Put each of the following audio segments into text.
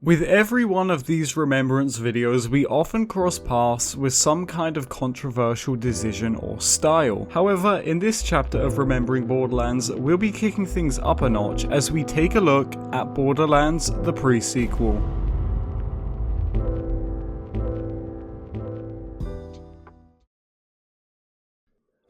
With every one of these remembrance videos, we often cross paths with some kind of controversial decision or style. However, in this chapter of Remembering Borderlands, we'll be kicking things up a notch as we take a look at Borderlands The Pre-Sequel.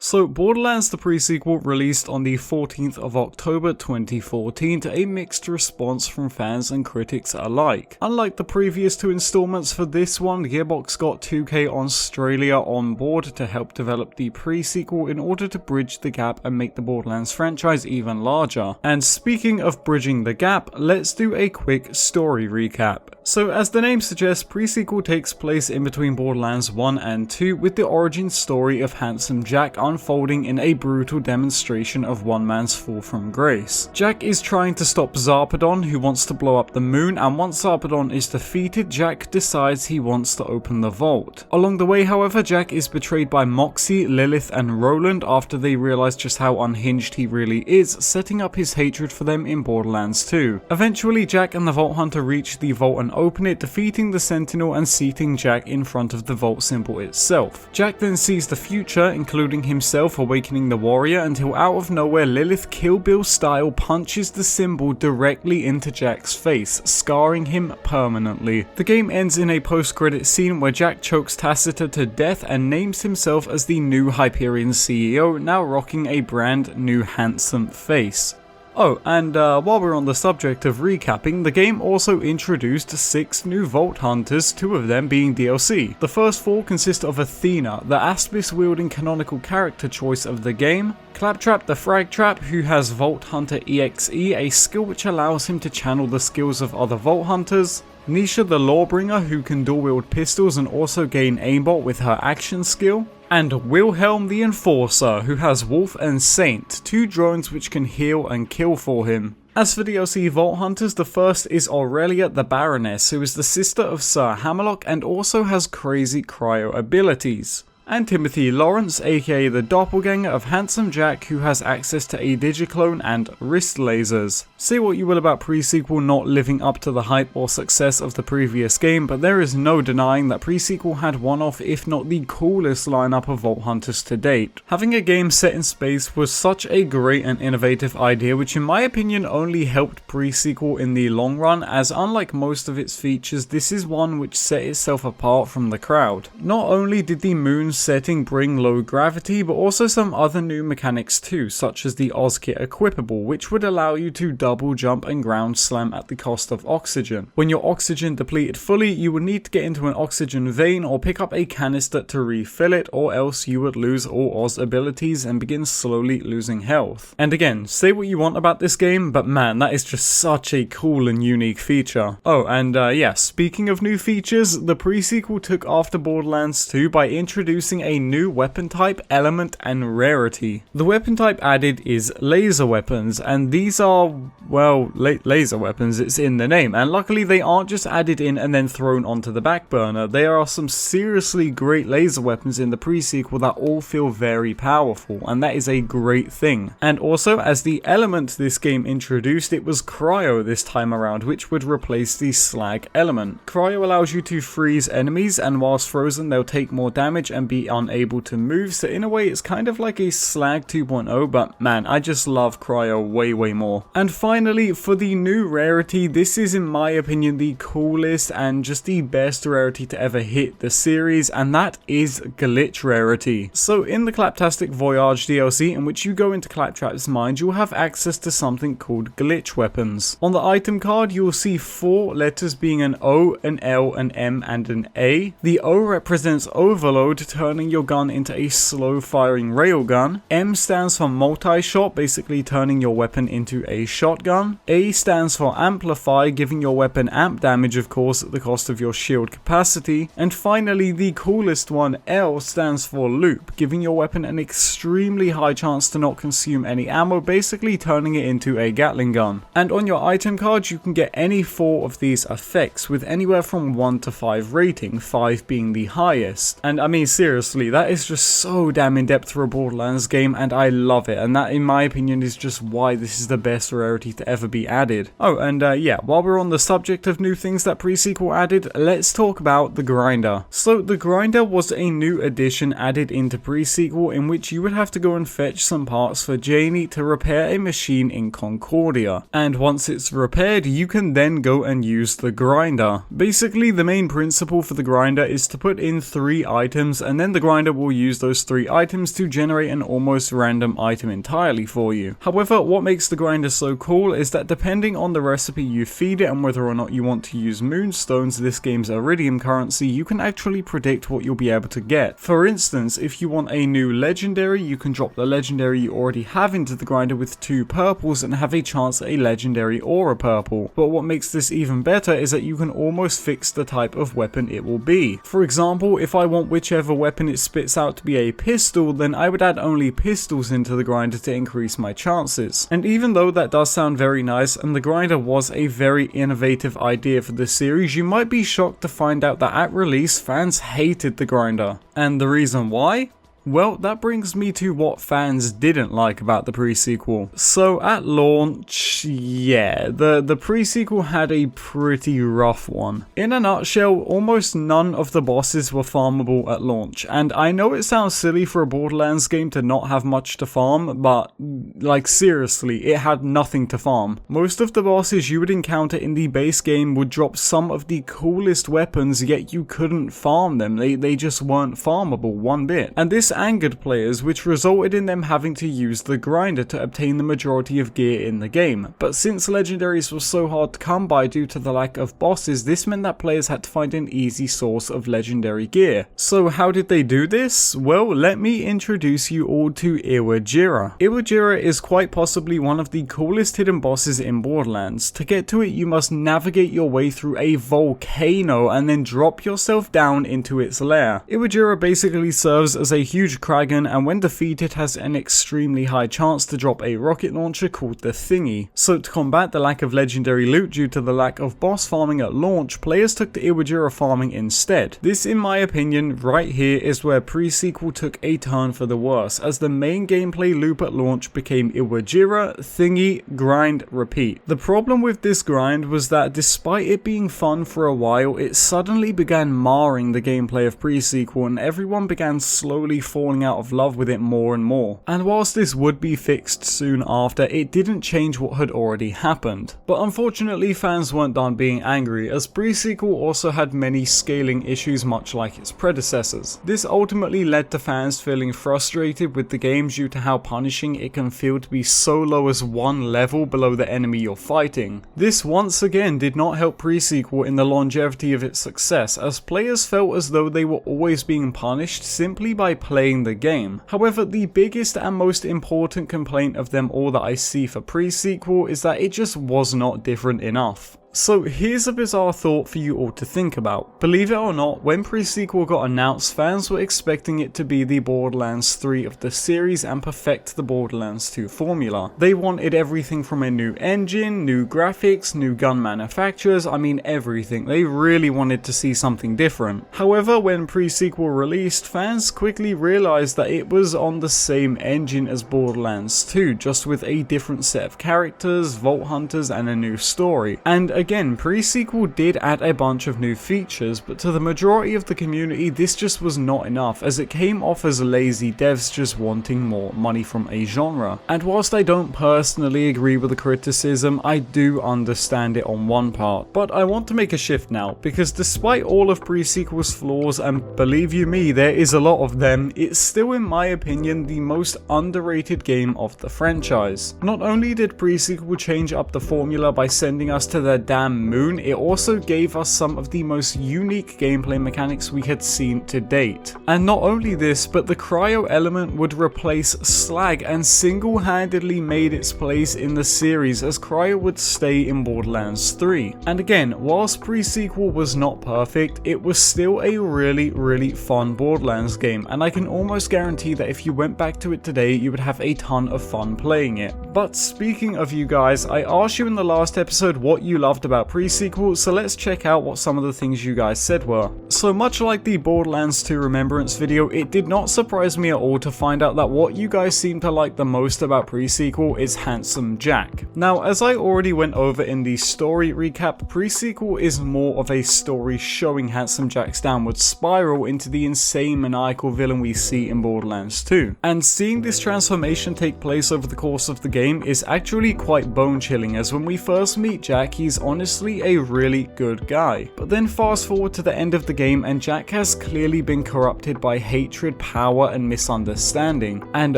So, Borderlands The Pre-Sequel released on the 14th of October 2014 to a mixed response from fans and critics alike. Unlike the previous two installments, for this one, Gearbox got 2K Australia on board to help develop the pre-sequel in order to bridge the gap and make the Borderlands franchise even larger. And speaking of bridging the gap, let's do a quick story recap. So as the name suggests, pre-sequel takes place in between Borderlands 1 and 2, with the origin story of Handsome Jack unfolding in a brutal demonstration of one man's fall from grace. Jack is trying to stop Zarpedon, who wants to blow up the moon, and once Zarpedon is defeated, Jack decides he wants to open the vault. Along the way, however, Jack is betrayed by Moxie, Lilith and Roland after they realize just how unhinged he really is, setting up his hatred for them in Borderlands 2. Eventually, Jack and the Vault Hunter reach the vault and open it, defeating the Sentinel and seating Jack in front of the vault symbol itself. Jack then sees the future, including himself awakening the warrior, until out of nowhere Lilith Kill Bill style punches the symbol directly into Jack's face, scarring him permanently. The game ends in a post-credit scene where Jack chokes Tacita to death and names himself as the new Hyperion CEO, now rocking a brand new handsome face. Oh, and while we're on the subject of recapping, the game also introduced 6 new Vault Hunters, 2 of them being DLC. The first 4 consist of Athena, the Aspis-wielding canonical character choice of the game, Claptrap the Frag Trap, who has Vault Hunter EXE, a skill which allows him to channel the skills of other Vault Hunters, Nisha the Lawbringer, who can dual-wield pistols and also gain aimbot with her action skill, and Wilhelm the Enforcer, who has Wolf and Saint, 2 drones which can heal and kill for him. As for DLC Vault Hunters, the first is Aurelia the Baroness, who is the sister of Sir Hammerlock and also has crazy cryo abilities. And Timothy Lawrence, aka the doppelganger of Handsome Jack, who has access to a digiclone and wrist lasers. Say what you will about pre-sequel not living up to the hype or success of the previous game, but there is no denying that pre-sequel had one of, if not the coolest lineup of Vault Hunters to date. Having a game set in space was such a great and innovative idea, which in my opinion only helped pre-sequel in the long run, as unlike most of its features, this is one which set itself apart from the crowd. Not only did the moon setting bring low gravity, but also some other new mechanics too, such as the Ozkit Equipable, which would allow you to double jump and ground slam at the cost of oxygen. When your oxygen depleted fully, you would need to get into an oxygen vein or pick up a canister to refill it, or else you would lose all Oz abilities and begin slowly losing health. And again, say what you want about this game, but man, that is just such a cool and unique feature. Oh, and yeah, speaking of new features, the pre-sequel took after Borderlands 2 by introducing a new weapon type, element, and rarity. The weapon type added is laser weapons, and these are, well, laser weapons, it's in the name, and luckily they aren't just added in and then thrown onto the back burner. There are some seriously great laser weapons in the pre-sequel that all feel very powerful, and that is a great thing. And also, as the element this game introduced, it was cryo this time around, which would replace the slag element. Cryo allows you to freeze enemies, and whilst frozen they'll take more damage and be unable to move, so in a way it's kind of like a slag 2.0, but man, I just love cryo way more. And finally, for the new rarity, this is in my opinion the coolest and just the best rarity to ever hit the series, and that is glitch rarity. So in the Claptastic Voyage DLC, in which you go into Claptrap's mind, you'll have access to something called glitch weapons. On the item card you will see 4 letters being an O, an L, an M and an A. The O represents overload, turning your gun into a slow firing railgun. M stands for multi-shot, basically turning your weapon into a shotgun. A stands for amplify, giving your weapon amp damage, of course, at the cost of your shield capacity. And finally, the coolest one, L, stands for loop, giving your weapon an extremely high chance to not consume any ammo, basically turning it into a Gatling gun. And on your item card you can get any 4 of these effects, with anywhere from 1 to 5 rating, 5 being the highest. And I mean seriously, seriously, that is just so damn in-depth for a Borderlands game, and I love it, and that in my opinion is just why this is the best rarity to ever be added. Oh, and yeah, while we're on the subject of new things that PreSequel added, let's talk about the Grinder. So the Grinder was a new addition added into PreSequel in which you would have to go and fetch some parts for Janie to repair a machine in Concordia, and once it's repaired you can then go and use the Grinder. Basically the main principle for the Grinder is to put in 3 items, and then the Grinder will use those 3 items to generate an almost random item entirely for you. However, what makes the Grinder so cool is that depending on the recipe you feed it and whether or not you want to use moonstones, this game's iridium currency, you can actually predict what you'll be able to get. For instance, if you want a new legendary, you can drop the legendary you already have into the Grinder with 2 purples and have a chance at a legendary or a purple. But what makes this even better is that you can almost fix the type of weapon it will be. For example, if I want whichever weapon it spits out to be a pistol, then I would add only pistols into the Grinder to increase my chances. And even though that does sound very nice, and the Grinder was a very innovative idea for the series, you might be shocked to find out that at release, fans hated the Grinder. And the reason why? Well, that brings me to what fans didn't like about the PreSequel. So at launch, yeah, the PreSequel had a pretty rough one. In a nutshell, almost none of the bosses were farmable at launch, and I know it sounds silly for a Borderlands game to not have much to farm, but like seriously, it had nothing to farm. Most of the bosses you would encounter in the base game would drop some of the coolest weapons, yet you couldn't farm them. They just weren't farmable one bit. And this angered players, which resulted in them having to use the Grinder to obtain the majority of gear in the game. But since legendaries were so hard to come by due to the lack of bosses, this meant that players had to find an easy source of legendary gear. So how did they do this? Well, let me introduce you all to Iwajira. Iwajira is quite possibly one of the coolest hidden bosses in Borderlands. To get to it, you must navigate your way through a volcano and then drop yourself down into its lair. Iwajira basically serves as a huge Kraken, and when defeated has an extremely high chance to drop a rocket launcher called the Thingy. So to combat the lack of legendary loot due to the lack of boss farming at launch, players took to Iwajira farming instead. This, in my opinion, right here is where PreSequel took a turn for the worse, as the main gameplay loop at launch became Iwajira, Thingy, grind, repeat. The problem with this grind was that despite it being fun for a while, it suddenly began marring the gameplay of PreSequel, and everyone began slowly falling out of love with it more and more. And whilst this would be fixed soon after, it didn't change what had already happened. But unfortunately, fans weren't done being angry, as PreSequel also had many scaling issues much like its predecessors. This ultimately led to fans feeling frustrated with the game due to how punishing it can feel to be so low as 1 level below the enemy you're fighting. This once again did not help PreSequel in the longevity of its success, as players felt as though they were always being punished simply by playing the game. However, the biggest and most important complaint of them all that I see for PreSequel is that it just was not different enough. So here's a bizarre thought for you all to think about. Believe it or not, when PreSequel got announced, fans were expecting it to be the Borderlands 3 of the series and perfect the Borderlands 2 formula. They wanted everything from a new engine, new graphics, new gun manufacturers, I mean everything. They really wanted to see something different. However, when PreSequel released, fans quickly realized that it was on the same engine as Borderlands 2, just with a different set of characters, vault hunters, and a new story. And again, PreSequel did add a bunch of new features, but to the majority of the community this just was not enough, as it came off as lazy devs just wanting more money from a genre. And whilst I don't personally agree with the criticism, I do understand it on one part. But I want to make a shift now, because despite all of PreSequel's flaws, and believe you me, there is a lot of them, it's still in my opinion the most underrated game of the franchise. Not only did PreSequel change up the formula by sending us to their damn moon, it also gave us some of the most unique gameplay mechanics we had seen to date. And not only this, but the cryo element would replace slag and single-handedly made its place in the series, as cryo would stay in Borderlands 3. And again, whilst PreSequel was not perfect, it was still a really fun Borderlands game, and I can almost guarantee that if you went back to it today, you would have a ton of fun playing it. But speaking of you guys, I asked you in the last episode what you loved loved about Pre-Sequel, so let's check out what some of the things you guys said were. So much like the Borderlands 2 Remembrance video, it did not surprise me at all to find out that what you guys seem to like the most about Pre-Sequel is Handsome Jack. Now, as I already went over in the story recap, Pre-Sequel is more of a story showing Handsome Jack's downward spiral into the insane maniacal villain we see in Borderlands 2. And seeing this transformation take place over the course of the game is actually quite bone-chilling, as when we first meet Jack, he's honestly a really good guy. But then fast forward to the end of the game and Jack has clearly been corrupted by hatred, power, and misunderstanding. And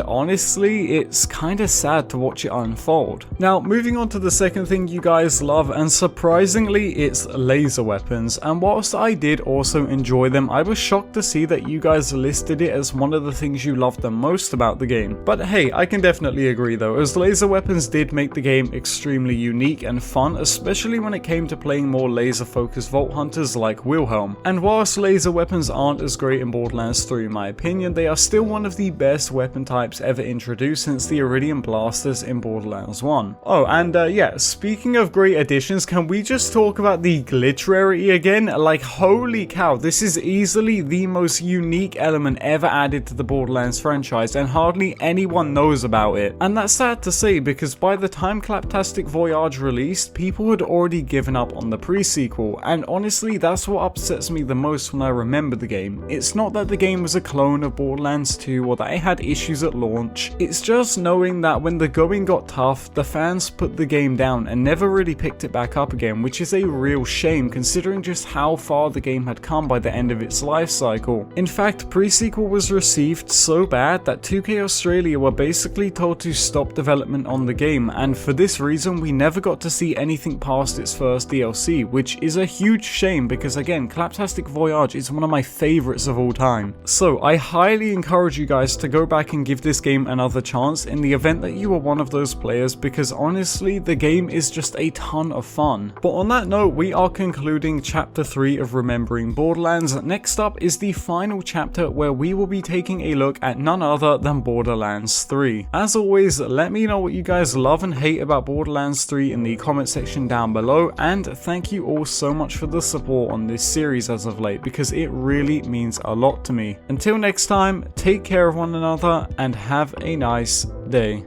honestly, it's kinda sad to watch it unfold. Now, moving on to the second thing you guys love, and surprisingly, it's laser weapons. And whilst I did also enjoy them, I was shocked to see that you guys listed it as one of the things you loved the most about the game. But hey, I can definitely agree though, as laser weapons did make the game extremely unique and fun, especially when it came to playing more laser focused vault hunters like Wilhelm. And whilst laser weapons aren't as great in Borderlands 3 in my opinion, they are still one of the best weapon types ever introduced since the Iridium blasters in Borderlands 1. Oh, and yeah, speaking of great additions, can we just talk about the glitch rarity again? Like, holy cow, this is easily the most unique element ever added to the Borderlands franchise, and hardly anyone knows about it. And that's sad to say, because by the time Claptastic Voyage released, people had already given up on the Pre-Sequel, and honestly that's what upsets me the most when I remember the game. It's not that the game was a clone of Borderlands 2 or that it had issues at launch, it's just knowing that when the going got tough, the fans put the game down and never really picked it back up again, which is a real shame considering just how far the game had come by the end of its life cycle. In fact, Pre-Sequel was received so bad that 2K Australia were basically told to stop development on the game, and for this reason we never got to see anything past its first DLC, which is a huge shame because again, Claptastic Voyage is one of my favourites of all time. So I highly encourage you guys to go back and give this game another chance in the event that you are one of those players, because honestly the game is just a ton of fun. But on that note, we are concluding chapter 3 of Remembering Borderlands. Next up is the final chapter where we will be taking a look at none other than Borderlands 3. As always, let me know what you guys love and hate about Borderlands 3 in the comment section down below, and thank you all so much for the support on this series as of late, because it really means a lot to me. Until next time, take care of one another and have a nice day.